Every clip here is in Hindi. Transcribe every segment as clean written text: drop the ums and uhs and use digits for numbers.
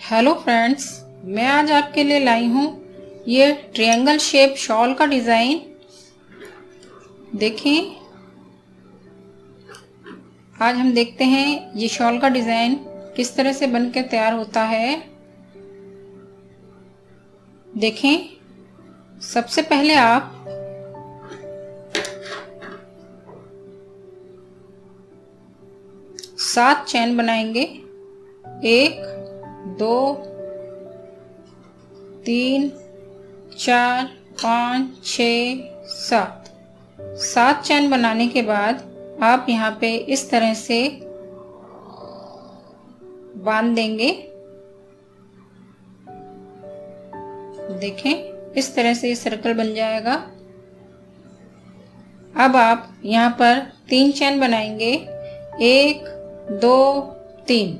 हेलो फ्रेंड्स, मैं आज आपके लिए लाई हूँ ये ट्रायंगल शेप शॉल का डिज़ाइन। देखें, आज हम देखते हैं ये शॉल का डिज़ाइन किस तरह से बनकर तैयार होता है। देखें, सबसे पहले आप सात चैन बनाएंगे। 1 2 3 4 5 6 7 7 चैन बनाने के बाद आप यहाँ पे इस तरह से बांध देंगे। देखें, इस तरह से ये सर्कल बन जाएगा। अब आप यहाँ पर 3 चैन बनाएंगे। 1 2 3।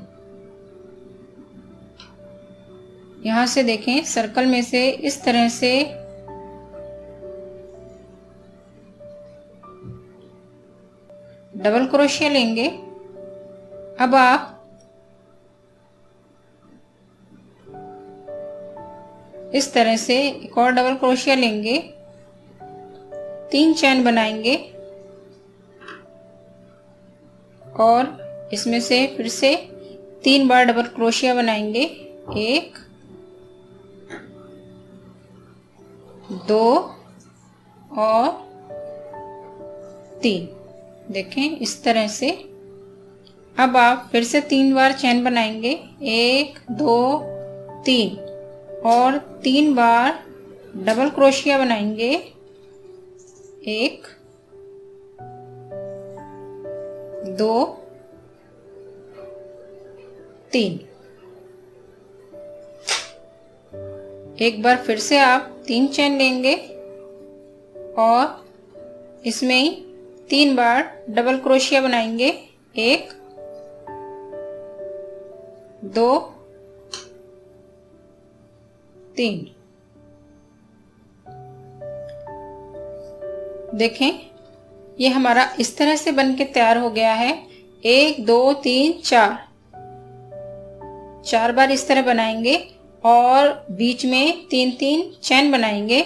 यहाँ से देखें, सर्कल में से इस तरह से डबल क्रोशिया लेंगे। अब आप इस तरह से एक और डबल क्रोशिया लेंगे। 3 चैन बनाएंगे और इसमें से फिर से 3 बार डबल क्रोशिया बनाएंगे। 1 2 और 3। देखें, इस तरह से। अब आप फिर से 3 बार चैन बनाएंगे। 1 2 3 और 3 बार डबल क्रोशिया बनाएंगे। 1 2 3। एक बार फिर से आप 3 चैन लेंगे और इसमें 3 बार डबल क्रोशिया बनाएंगे। 1 2 3। देखें, ये हमारा इस तरह से बनके तैयार हो गया है। 1 2 3 4 4 बार इस तरह बनाएंगे और बीच में 3 चैन बनाएंगे।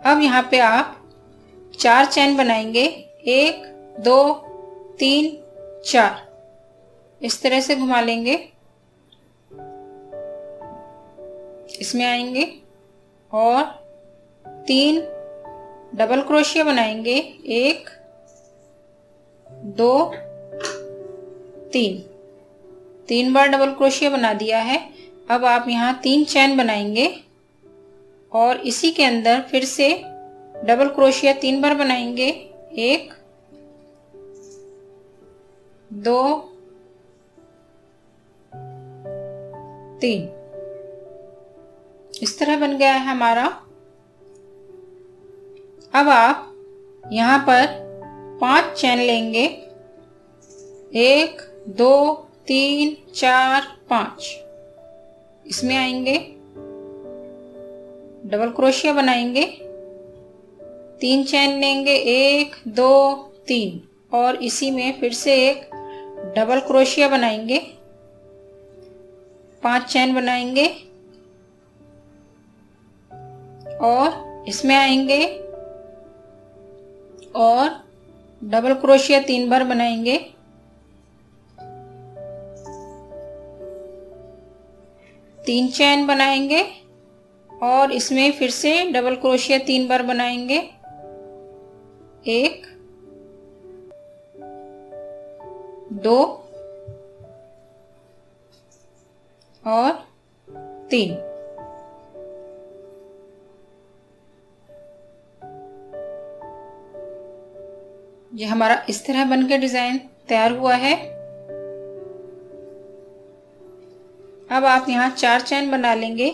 अब यहाँ पे आप 4 चैन बनाएंगे। 1 2 3 4 इस तरह से घुमा लेंगे। इसमें आएंगे और 3 डबल क्रोशिया बनाएंगे। 1 2 3 बार डबल क्रोशिया बना दिया है। अब आप यहाँ 3 चैन बनाएंगे और इसी के अंदर फिर से डबल क्रोशिया 3 बार बनाएंगे। 1 2 3। इस तरह बन गया है हमारा। अब आप यहाँ पर 5 चैन लेंगे। 1 2 3 4 5 इसमें आएंगे, डबल क्रोशिया बनाएंगे। 3 चैन लेंगे। 1 2 3 और इसी में फिर से एक डबल क्रोशिया बनाएंगे। 5 चैन बनाएंगे और इसमें आएंगे और डबल क्रोशिया 3 बार बनाएंगे। 3 चैन बनाएंगे और इसमें फिर से डबल क्रोशिया 3 बार बनाएंगे। 1 2 और 3। ये हमारा इस तरह बनकर डिजाइन तैयार हुआ है। अब आप यहाँ 4 चैन बना लेंगे।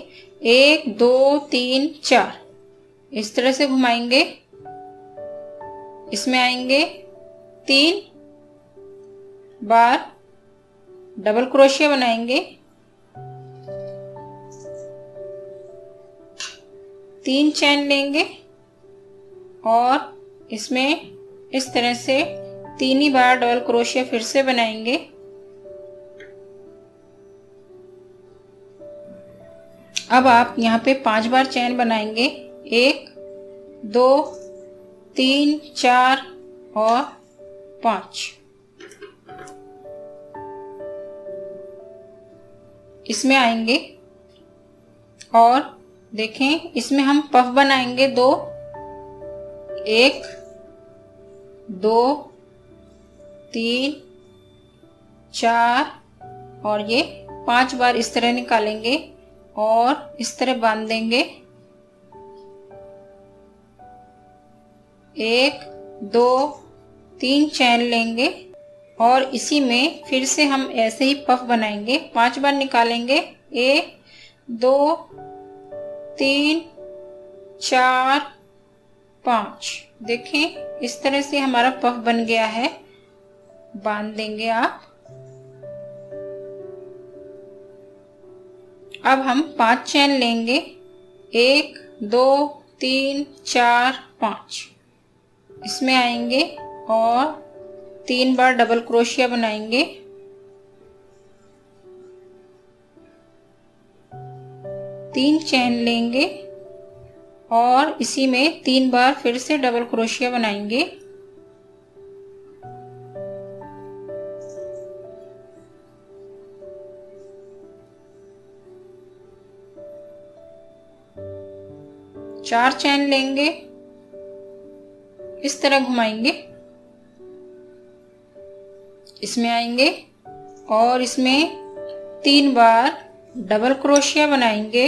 1 2 3 4 इस तरह से घुमाएंगे। इसमें आएंगे 3 बार डबल क्रोशिया बनाएंगे। 3 चैन लेंगे और इसमें इस तरह से 3 ही बार डबल क्रोशिया फिर से बनाएंगे। अब आप यहाँ पे 5 बार चैन बनाएंगे, 1 2 3 4 और 5। इसमें आएंगे और देखें इसमें हम पफ बनाएंगे 2, 1 2 3 4 और ये 5 बार इस तरह निकालेंगे और इस तरह बांध देंगे। 1 2 3 चैन लेंगे और इसी में फिर से हम ऐसे ही पफ बनाएंगे, 5 बार निकालेंगे, 1 2 3 4 5। देखें इस तरह से हमारा पफ बन गया है। बांध देंगे आप। अब हम 5 चैन लेंगे, 1 2 3 4 5। इसमें आएंगे और 3 बार डबल क्रोशिया बनाएंगे। तीन चैन लेंगे और इसी में 3 बार फिर से डबल क्रोशिया बनाएंगे। चार चैन लेंगे, इस तरह घुमाएंगे, इसमें आएंगे और इसमें 3 बार डबल क्रोशिया बनाएंगे।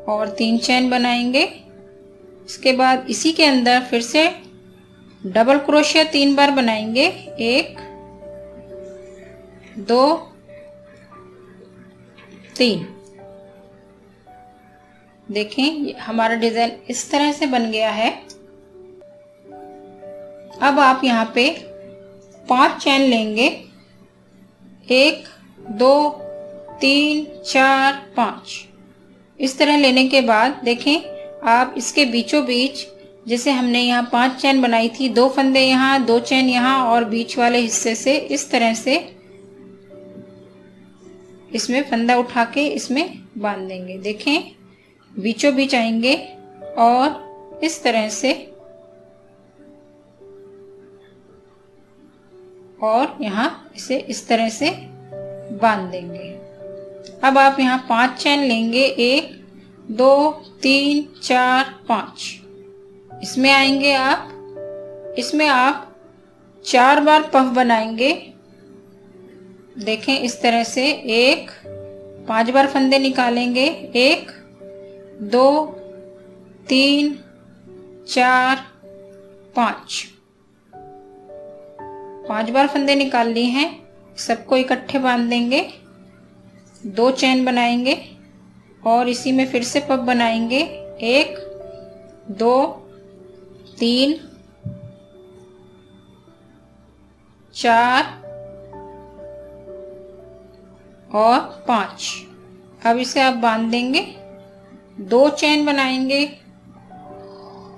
और 3 चैन बनाएंगे। इसके बाद इसी के अंदर फिर से डबल क्रोशिया 3 बार बनाएंगे, 1 2 3। देखें हमारा डिजाइन इस तरह से बन गया है। अब आप यहाँ पे 5 चैन लेंगे, 1 2 3 4 5। इस तरह लेने के बाद देखें आप इसके बीचों बीच, जैसे हमने यहाँ 5 चैन बनाई थी, 2 फंदे यहाँ, 2 चैन यहाँ और बीच वाले हिस्से से इस तरह से इसमें फंदा उठा के इसमें बांध देंगे। देखें बीचों बीच आएंगे और इस तरह से, और यहाँ इसे इस तरह से बांध देंगे। अब आप यहाँ 5 चैन लेंगे, 1 2 3 4 5। इसमें आएंगे आप, इसमें आप 4 बार पफ बनाएंगे। देखें इस तरह से 1 5 बार फंदे निकालेंगे, 1 2 3 4 5। 5 बार फंदे निकाल लिए हैं, सबको इकट्ठे बांध देंगे, 2 चैन बनाएंगे और इसी में फिर से पफ बनाएंगे, 1 2 3 4 और 5। अब इसे आप बांध देंगे, 2 चैन बनाएंगे।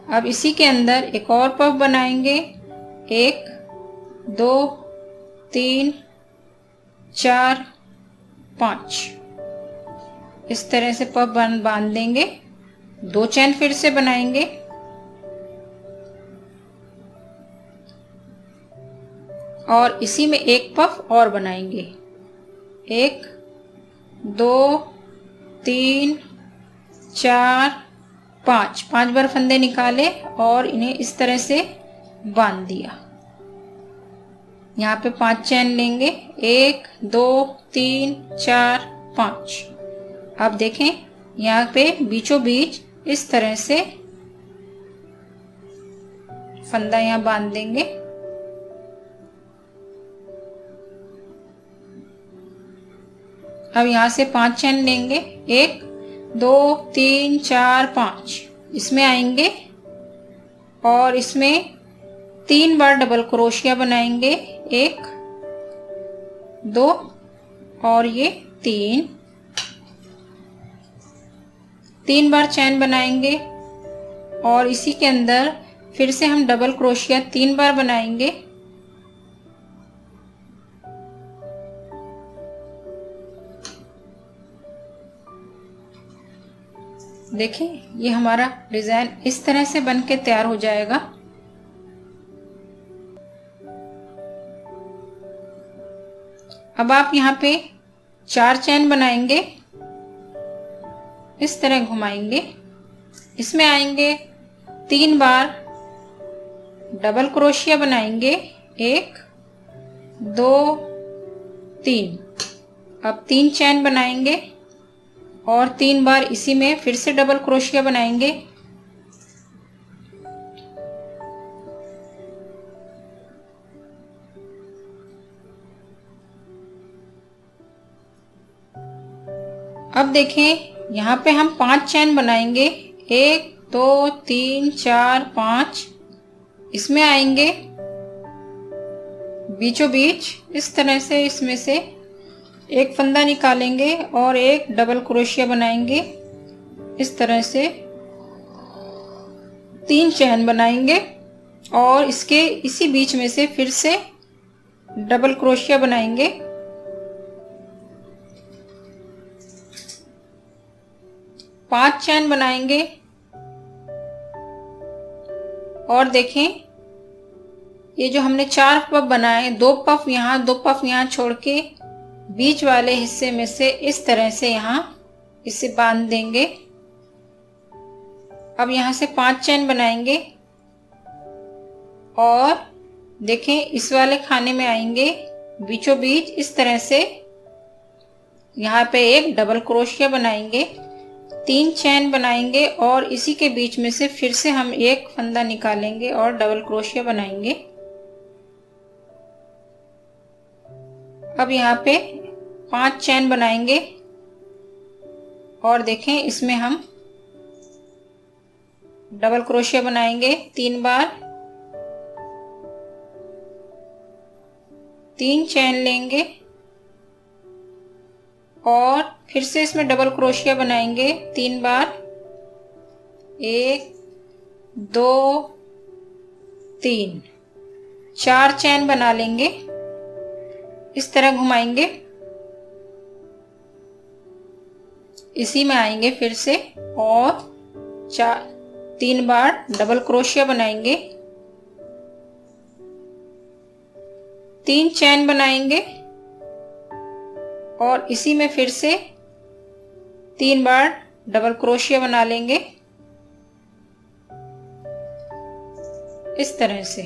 अब इसी के अंदर एक और पफ बनाएंगे, 1 2 3 4 5। इस तरह से पफ बांध देंगे, 2 चैन फिर से बनाएंगे और इसी में एक पफ और बनाएंगे, 1 2 3 4 5। 5 बार फंदे निकाले और इन्हें इस तरह से बांध दिया। यहाँ पे 5 चैन लेंगे, 1 2 3 4 5। अब देखें यहाँ पे बीचों बीच इस तरह से फंदा यहाँ बांध देंगे। अब यहाँ से 5 चैन लेंगे, 1 2 3 4 5। इसमें आएंगे और इसमें 3 बार डबल क्रोशिया बनाएंगे, 1 2 और ये 3 बार चैन बनाएंगे और इसी के अंदर फिर से हम डबल क्रोशिया 3 बार बनाएंगे देखिए ये हमारा डिजाइन इस तरह से बन के तैयार हो जाएगा। अब आप यहाँ पे 4 चैन बनाएंगे, इस तरह घुमाएंगे, इसमें आएंगे 3 बार डबल क्रोशिया बनाएंगे, 1 2 3। अब 3 चैन बनाएंगे और 3 बार इसी में फिर से डबल क्रोशिया बनाएंगे। अब देखें यहाँ पे हम 5 चैन बनाएंगे, 1 2 3 4 5। इसमें आएंगे बीचों बीच इस तरह से, इसमें से एक फंदा निकालेंगे और एक डबल क्रोशिया बनाएंगे, इस तरह से 3 चैन बनाएंगे और इसके इसी बीच में से फिर से डबल क्रोशिया बनाएंगे। पांच चैन बनाएंगे और देखें ये जो हमने 4 पफ बनाए, 2 पफ यहाँ 2 पफ यहाँ छोड़ के बीच वाले हिस्से में से इस तरह से यहाँ इसे बांध देंगे। अब यहाँ से 5 चैन बनाएंगे और देखें इस वाले खाने में आएंगे बीचों बीच इस तरह से, यहाँ पे एक डबल क्रोशिया बनाएंगे, 3 चैन बनाएंगे और इसी के बीच में से फिर से हम एक फंदा निकालेंगे और डबल क्रोशिया बनाएंगे। अब यहाँ पे 5 चैन बनाएंगे और देखें इसमें हम डबल क्रोशिया बनाएंगे 3 बार, 3 चैन लेंगे और फिर से इसमें डबल क्रोशिया बनाएंगे 3 बार, 1 2 3, 4 चैन बना लेंगे, इस तरह घुमाएंगे, इसी में आएंगे फिर से और 3 बार डबल क्रोशिया बनाएंगे, 3 चैन बनाएंगे और इसी में फिर से 3 बार डबल क्रोशिया बना लेंगे, इस तरह से।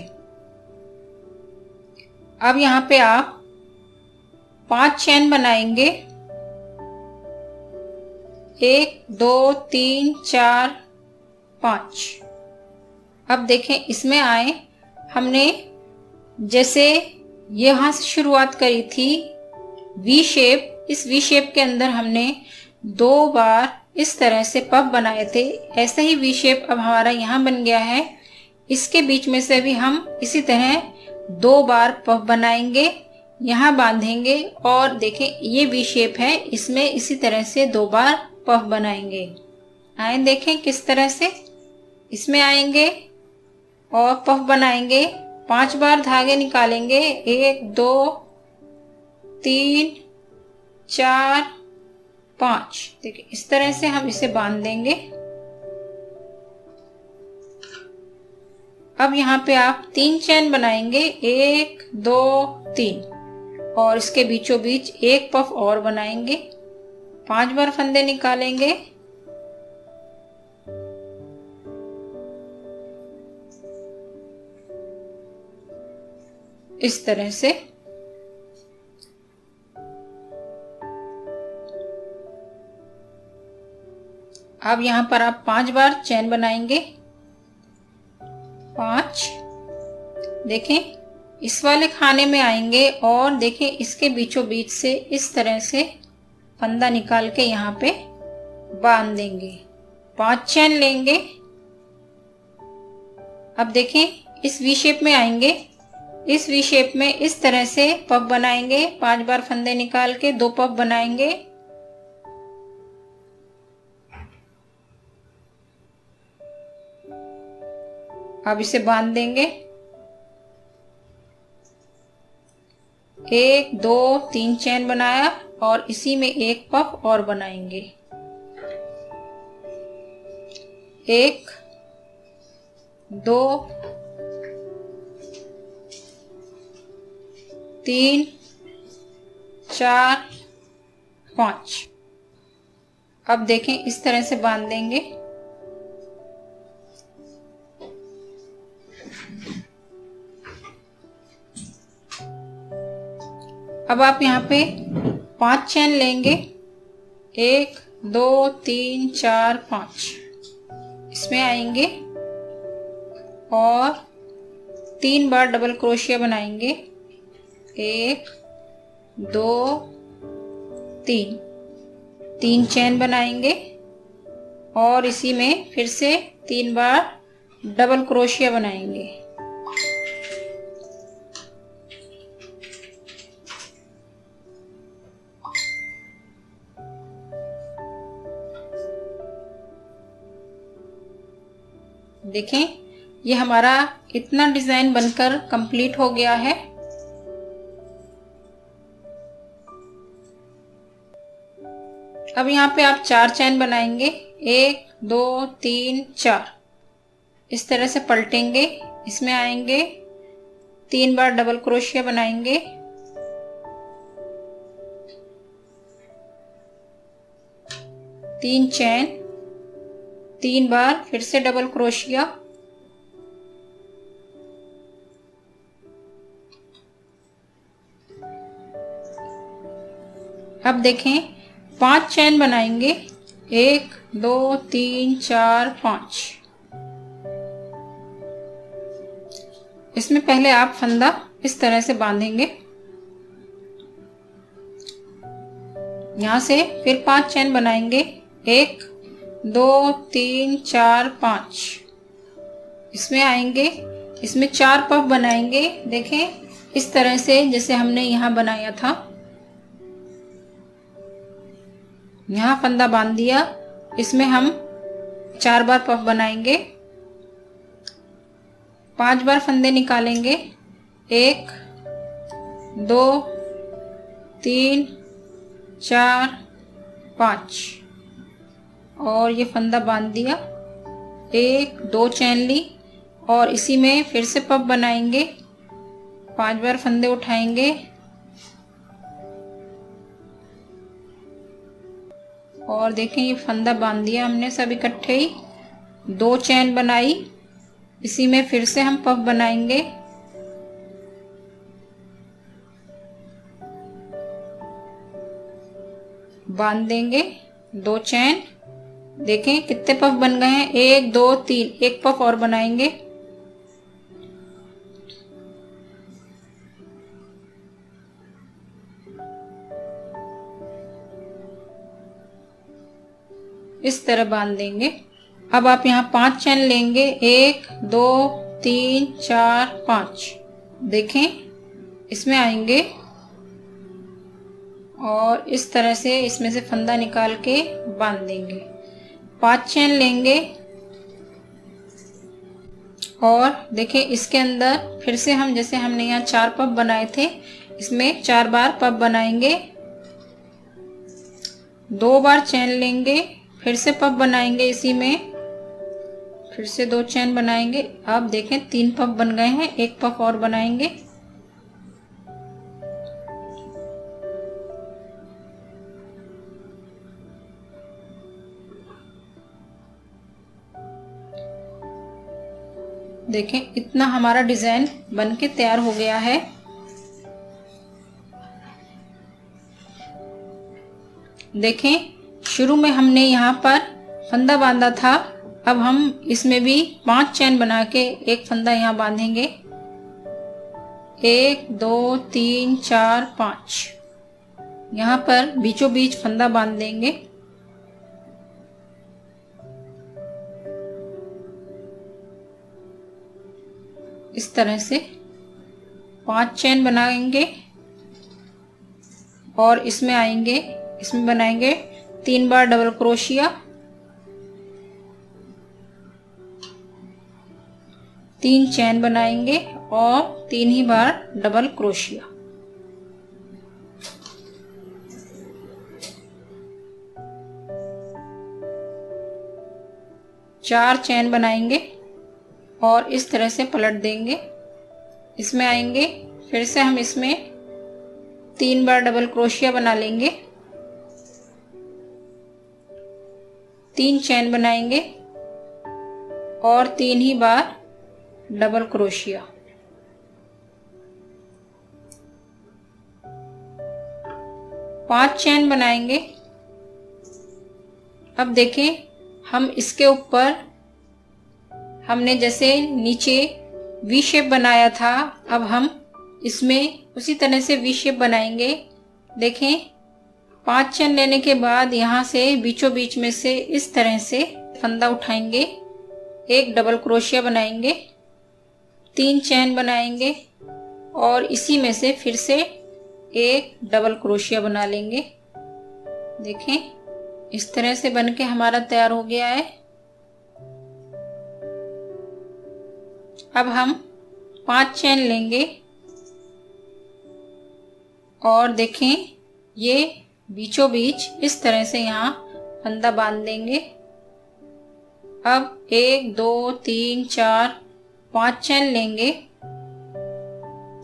अब यहाँ पे आप 5 चैन बनाएंगे, 1 2 3 4 5। अब देखें इसमें आए हमने जैसे यहाँ से शुरुआत करी थी वी शेप, इस वी शेप के अंदर हमने 2 बार इस तरह से पफ बनाए थे, ऐसा ही वी शेप अब हमारा यहाँ बन गया है। इसके बीच में से भी हम इसी तरह 2 बार पफ बनाएंगे, यहाँ बांधेंगे और देखें ये वी शेप है, इसमें इसी तरह से 2 बार पफ बनाएंगे। आए देखें किस तरह से इसमें आएंगे और पफ बनाएंगे, 5 बार धागे निकालेंगे, 1 2 3 4 5। देखिए इस तरह से हम इसे बांध देंगे। अब यहाँ पे आप 3 चैन बनाएंगे, 1 2 3 और इसके बीचों बीच एक पफ और बनाएंगे, 5 बार फंदे निकालेंगे, इस तरह से। अब यहाँ पर आप 5 बार चैन बनाएंगे, 5। देखें इस वाले खाने में आएंगे और देखें इसके बीचों बीच से इस तरह से फंदा निकाल के यहाँ पे बांध देंगे, 5 चैन लेंगे। अब देखें इस वी शेप में आएंगे, इस वी शेप में इस तरह से पफ बनाएंगे, 5 बार फंदे निकाल के 2 पफ बनाएंगे, अब इसे बांध देंगे, 1 2 3 चैन बनाया और इसी में एक पफ और बनाएंगे। 1 2 3 4 5। अब देखें इस तरह से बांध देंगे। अब आप यहाँ पे 5 चैन लेंगे, 1 2 3 4 5, इसमें आएंगे और 3 बार डबल क्रोशिया बनाएंगे, 1 2 3 चैन बनाएंगे और इसी में फिर से 3 बार डबल क्रोशिया बनाएंगे। देखें ये हमारा इतना डिजाइन बनकर कंप्लीट हो गया है। अब यहाँ पे आप 4 चैन बनाएंगे, 1 2 3 4, इस तरह से पलटेंगे, इसमें आएंगे, 3 बार डबल क्रोशिया बनाएंगे, तीन चैन, 3 बार फिर से डबल क्रोशिया, अब देखें 5 चैन बनाएंगे, 1 2 3 4 5। इसमें पहले आप फंदा इस तरह से बांधेंगे, यहां से फिर 5 चैन बनाएंगे, 1 2 3 4 5, इसमें आएंगे, इसमें 4 पफ बनाएंगे। देखें इस तरह से जैसे हमने यहाँ बनाया था, यहाँ फंदा बांध दिया, इसमें हम 4 बार पफ बनाएंगे, 5 बार फंदे निकालेंगे, 1 2 3 4 5 और ये फंदा बांध दिया, 1 2 चैन ली और इसी में फिर से पफ बनाएंगे, 5 बार फंदे उठाएंगे और देखें ये फंदा बांध दिया हमने सब इकट्ठे ही, 2 चैन बनाई, इसी में फिर से हम पफ बनाएंगे, बांध देंगे, 2 चैन। देखें कितने पफ बन गए हैं, 1 2 3, एक पफ और बनाएंगे, इस तरह बांध देंगे। अब आप यहाँ 5 चैन लेंगे, 1 2 3 4 5। देखें इसमें आएंगे और इस तरह से इसमें से फंदा निकाल के बांध देंगे। 5 चैन लेंगे और देखें इसके अंदर फिर से हम जैसे हमने यहाँ 4 पफ बनाए थे, इसमें 4 बार पफ बनाएंगे, 2 बार चैन लेंगे, फिर से पफ बनाएंगे, इसी में फिर से 2 चैन बनाएंगे। अब देखें 3 पफ बन गए हैं, एक पफ और बनाएंगे, देखें इतना हमारा डिजाइन बनके तैयार हो गया है। देखें शुरू में हमने यहाँ पर फंदा बांधा था, अब हम इसमें भी 5 चैन बना के एक फंदा यहाँ बांधेंगे, 1 2 3 4 5, यहाँ पर बीचों बीच फंदा बांध देंगे, इस तरह से 5 चैन बनाएंगे और इसमें आएंगे, इसमें बनाएंगे 3 बार डबल क्रोशिया, 3 चैन बनाएंगे और 3 ही बार डबल क्रोशिया। 4 चैन बनाएंगे और इस तरह से पलट देंगे। इसमें आएंगे, फिर से हम इसमें 3 बार डबल क्रोशिया बना लेंगे, 3 चैन बनाएंगे और 3 ही बार डबल क्रोशिया। पांच चैन बनाएंगे। अब देखें, हम इसके ऊपर हमने जैसे नीचे वी शेप बनाया था, अब हम इसमें उसी तरह से वी शेप बनाएंगे। देखें, 5 चैन लेने के बाद यहाँ से बीचों बीच में से इस तरह से फंदा उठाएंगे, एक डबल क्रोशिया बनाएंगे, 3 चैन बनाएंगे और इसी में से फिर से एक डबल क्रोशिया बना लेंगे। देखें, इस तरह से बनके हमारा तैयार हो गया है। अब हम 5 चैन लेंगे और देखें, ये बीचों बीच इस तरह से यहाँ फंदा बांध देंगे। अब 1 2 3 4 5 चैन लेंगे,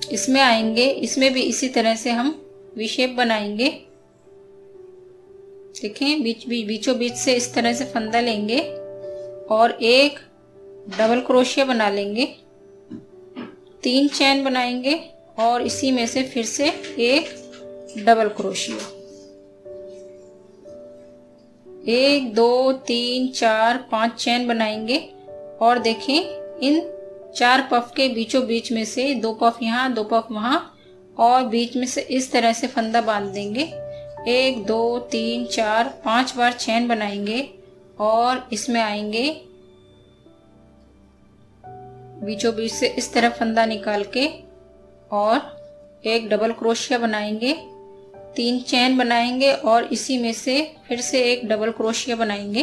इसमें आएंगे, इसमें भी इसी तरह से हम वी शेप बनाएंगे। देखें, बीचों बीच से इस तरह से फंदा लेंगे और एक डबल क्रोशिया बना लेंगे, 3 चैन बनाएंगे और इसी में से फिर से एक डबल क्रोशिया। 1 2 3 4 5 चैन बनाएंगे और देखें, इन 4 पफ के बीचों बीच में से 2 पफ यहाँ 2 पफ वहाँ और बीच में से इस तरह से फंदा बांध देंगे। 1 2 3 4 5 बार चैन बनाएंगे और इसमें आएंगे, बीचों बीच से इस तरह फंदा निकाल के और एक डबल क्रोशिया बनाएंगे, 3 चैन बनाएंगे और इसी में से फिर से एक डबल क्रोशिया बनाएंगे।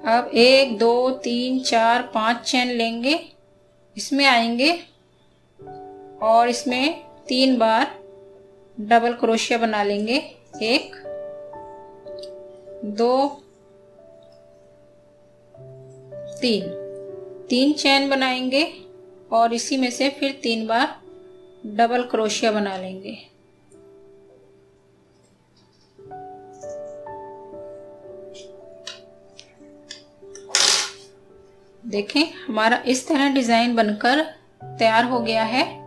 अब 1 2 3 4 5 चैन लेंगे, इसमें आएंगे और इसमें 3 बार डबल क्रोशिया बना लेंगे। 1 2 3 चैन बनाएंगे और इसी में से फिर 3 बार डबल क्रोशिया बना लेंगे। देखें, हमारा इस तरह डिजाइन बनकर तैयार हो गया है।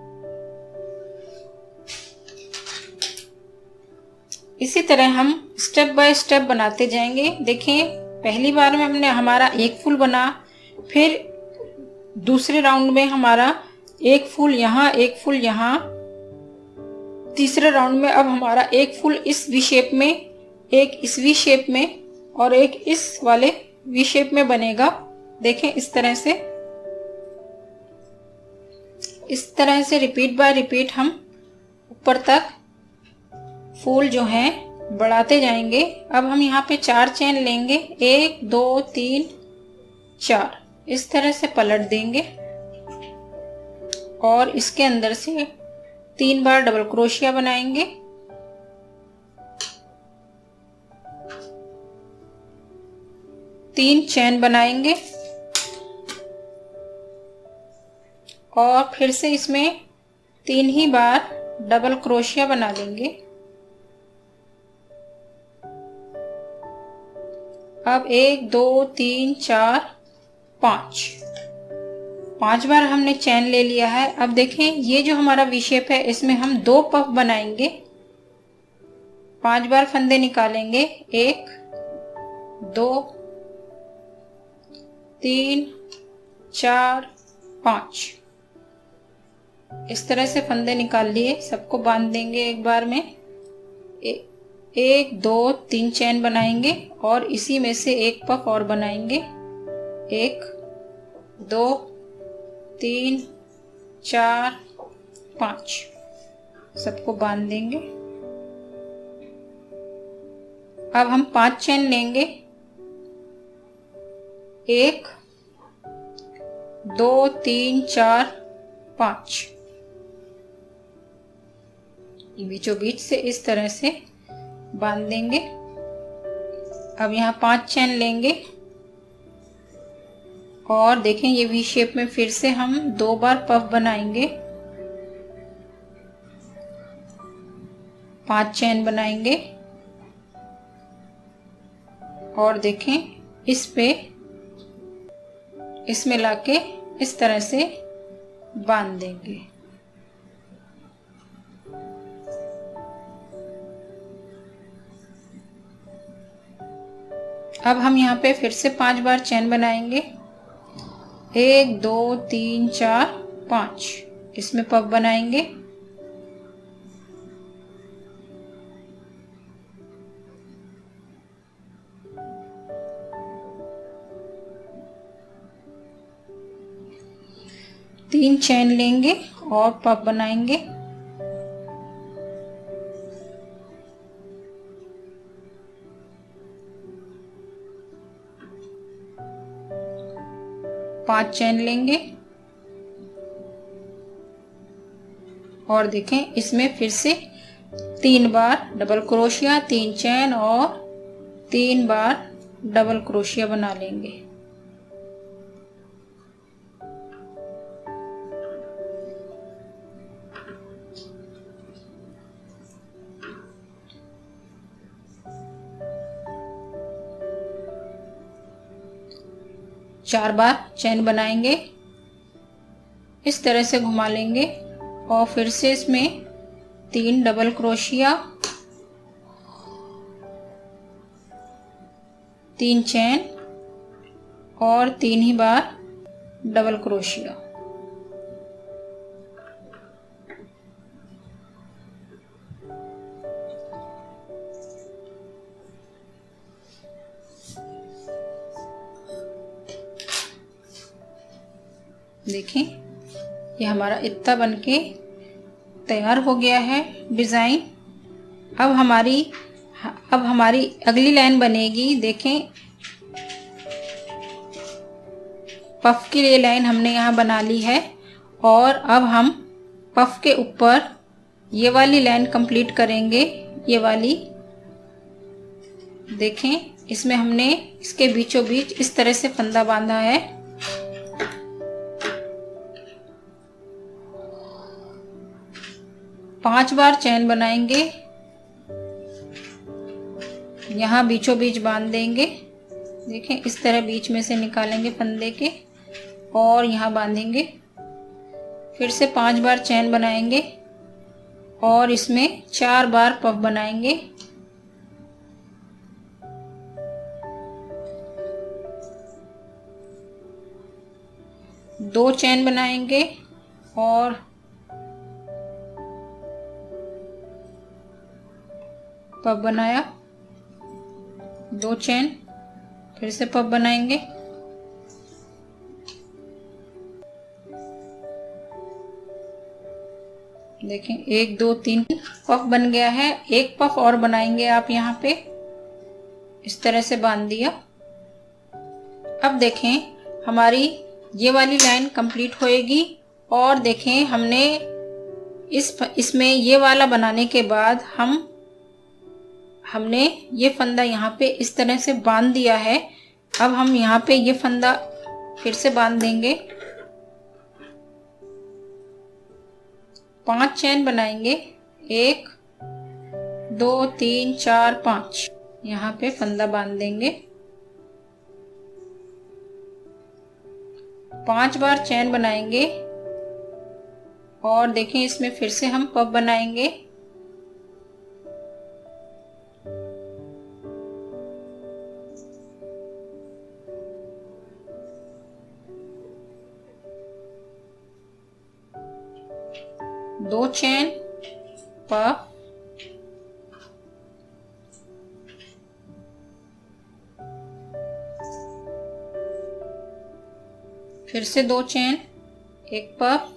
इसी तरह हम स्टेप बाय स्टेप बनाते जाएंगे। देखें, पहली बार में हमने हमारा एक फूल बना, फिर दूसरे राउंड में हमारा एक फूल यहाँ एक फूल यहाँ, तीसरे राउंड में अब हमारा एक फूल इस वी शेप में, एक इस वी शेप में और एक इस वाले वी शेप में बनेगा। देखें, इस तरह से रिपीट बाय रिपीट हम ऊपर तक फूल जो हैं बढ़ाते जाएंगे। अब हम यहाँ पे 4 चैन लेंगे, 1 2 3 4, इस तरह से पलट देंगे और इसके अंदर से 3 बार डबल क्रोशिया बनाएंगे। तीन चैन बनाएंगे और फिर से इसमें 3 ही बार डबल क्रोशिया बना लेंगे। अब 1 2 3 4 5 बार हमने चैन ले लिया है। अब देखें, ये जो हमारा वी शेप है, इसमें हम 2 पफ बनाएंगे, 5 बार फंदे निकालेंगे, 1 2 3 4 5, इस तरह से फंदे निकाल लिए, सबको बांध देंगे एक बार में। 1 2 3 चैन बनाएंगे और इसी में से एक पफ और बनाएंगे, 1 2 3 4 5, सबको बांध देंगे। अब हम 5 चैन लेंगे, 1 2 3 4 5, बीचों बीच से इस तरह से बांध देंगे। अब यहाँ 5 चैन लेंगे, और देखें ये वी शेप में फिर से हम 2 बार पफ बनाएंगे, 5 चैन बनाएंगे और देखें इसमें लाके इस तरह से बांध देंगे। अब हम यहाँ पे फिर से 5 बार चैन बनाएंगे, 1 2 3 4 5, इसमें पफ बनाएंगे, तीन चैन लेंगे और पफ बनाएंगे, पांच चैन लेंगे और देखें इसमें फिर से 3 बार डबल क्रोशिया, 3 चैन और 3 बार डबल क्रोशिया बना लेंगे। चार बार चैन बनाएंगे, इस तरह से घुमा लेंगे और फिर से इसमें 3 डबल क्रोशिया, 3 चैन और 3 ही बार डबल क्रोशिया। देखें ये हमारा इतना बनके तैयार हो गया है डिज़ाइन। अब हमारी अगली लाइन बनेगी। देखें पफ के लिए लाइन हमने यहाँ बना ली है और अब हम पफ के ऊपर ये वाली लाइन कंप्लीट करेंगे। ये वाली देखें इसमें हमने इसके बीचों बीच इस तरह से फंदा बांधा है। 5 बार चैन बनाएंगे, यहाँ बीचों बीच बांध देंगे। देखें इस तरह बीच में से निकालेंगे फंदे के और यहाँ बांधेंगे। फिर से 5 बार चैन बनाएंगे और इसमें 4 बार पफ बनाएंगे। दो चैन बनाएंगे और पफ बनाया, 2 चैन, फिर से पफ बनाएंगे, देखें 1 2 3 पफ बन गया है। एक पफ और बनाएंगे आप यहाँ पे इस तरह से बांध दिया। अब देखें हमारी ये वाली लाइन कंप्लीट होएगी और देखें हमने इसमें ये वाला बनाने के बाद हमने ये फंदा यहाँ पे इस तरह से बांध दिया है। अब हम यहाँ पे ये फंदा फिर से बांध देंगे, 5 चैन बनाएंगे, 1 2 3 4 5, यहाँ पे फंदा बांध देंगे। 5 बार चैन बनाएंगे और देखें इसमें फिर से हम पफ बनाएंगे। दो चैन, पफ, फिर से 2 चैन, एक पफ,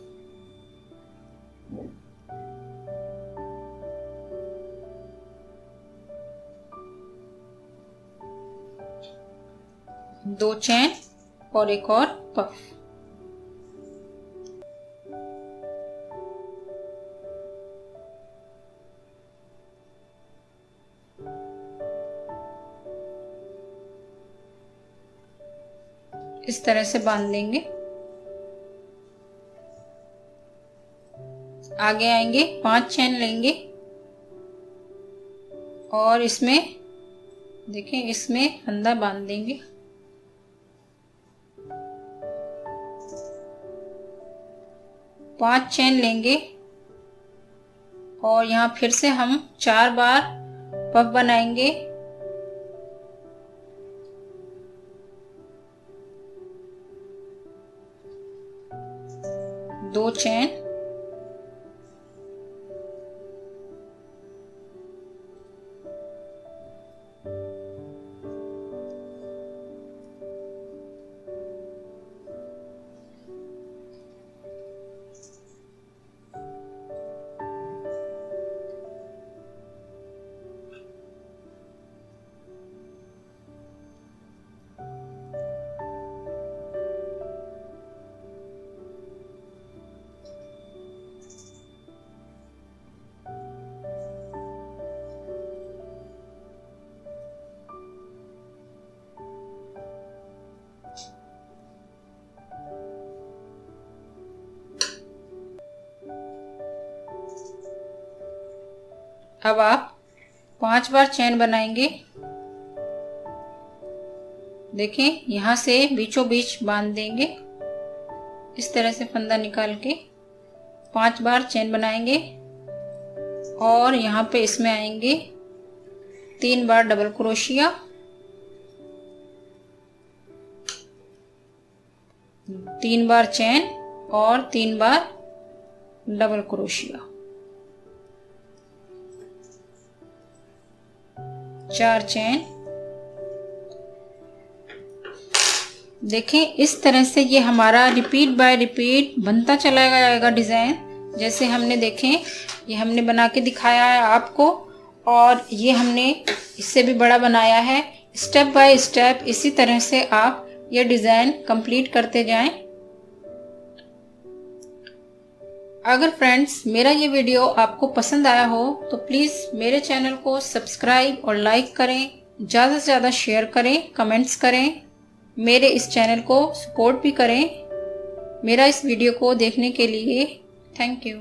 दो चैन और एक और पफ। इस तरह से बांध देंगे। आगे आएंगे, 5 चेन लेंगे और इसमें देखें, इसमें फंदा बांध देंगे। पांच चेन लेंगे और यहाँ फिर से हम 4 बार पफ बनाएंगे। दो चेन, अब आप 5 बार चेन बनाएंगे। देखें, यहाँ से बीचों बीच बांध देंगे, इस तरह से फंदा निकाल के 5 बार चेन बनाएंगे और यहाँ पे इसमें आएंगे 3 बार डबल क्रोशिया, 3 बार चेन और 3 बार डबल क्रोशिया, 4 चेन। देखें, इस तरह से ये हमारा रिपीट बाय रिपीट बनता चला जाएगा डिज़ाइन। जैसे हमने देखें, ये हमने बना के दिखाया है आपको और ये हमने इससे भी बड़ा बनाया है। स्टेप बाय स्टेप इसी तरह से आप ये डिज़ाइन कंप्लीट करते जाएं। अगर फ्रेंड्स मेरा ये वीडियो आपको पसंद आया हो तो प्लीज़ मेरे चैनल को सब्सक्राइब और लाइक करें, ज़्यादा से ज़्यादा शेयर करें, कमेंट्स करें, मेरे इस चैनल को सपोर्ट भी करें। मेरा इस वीडियो को देखने के लिए थैंक यू।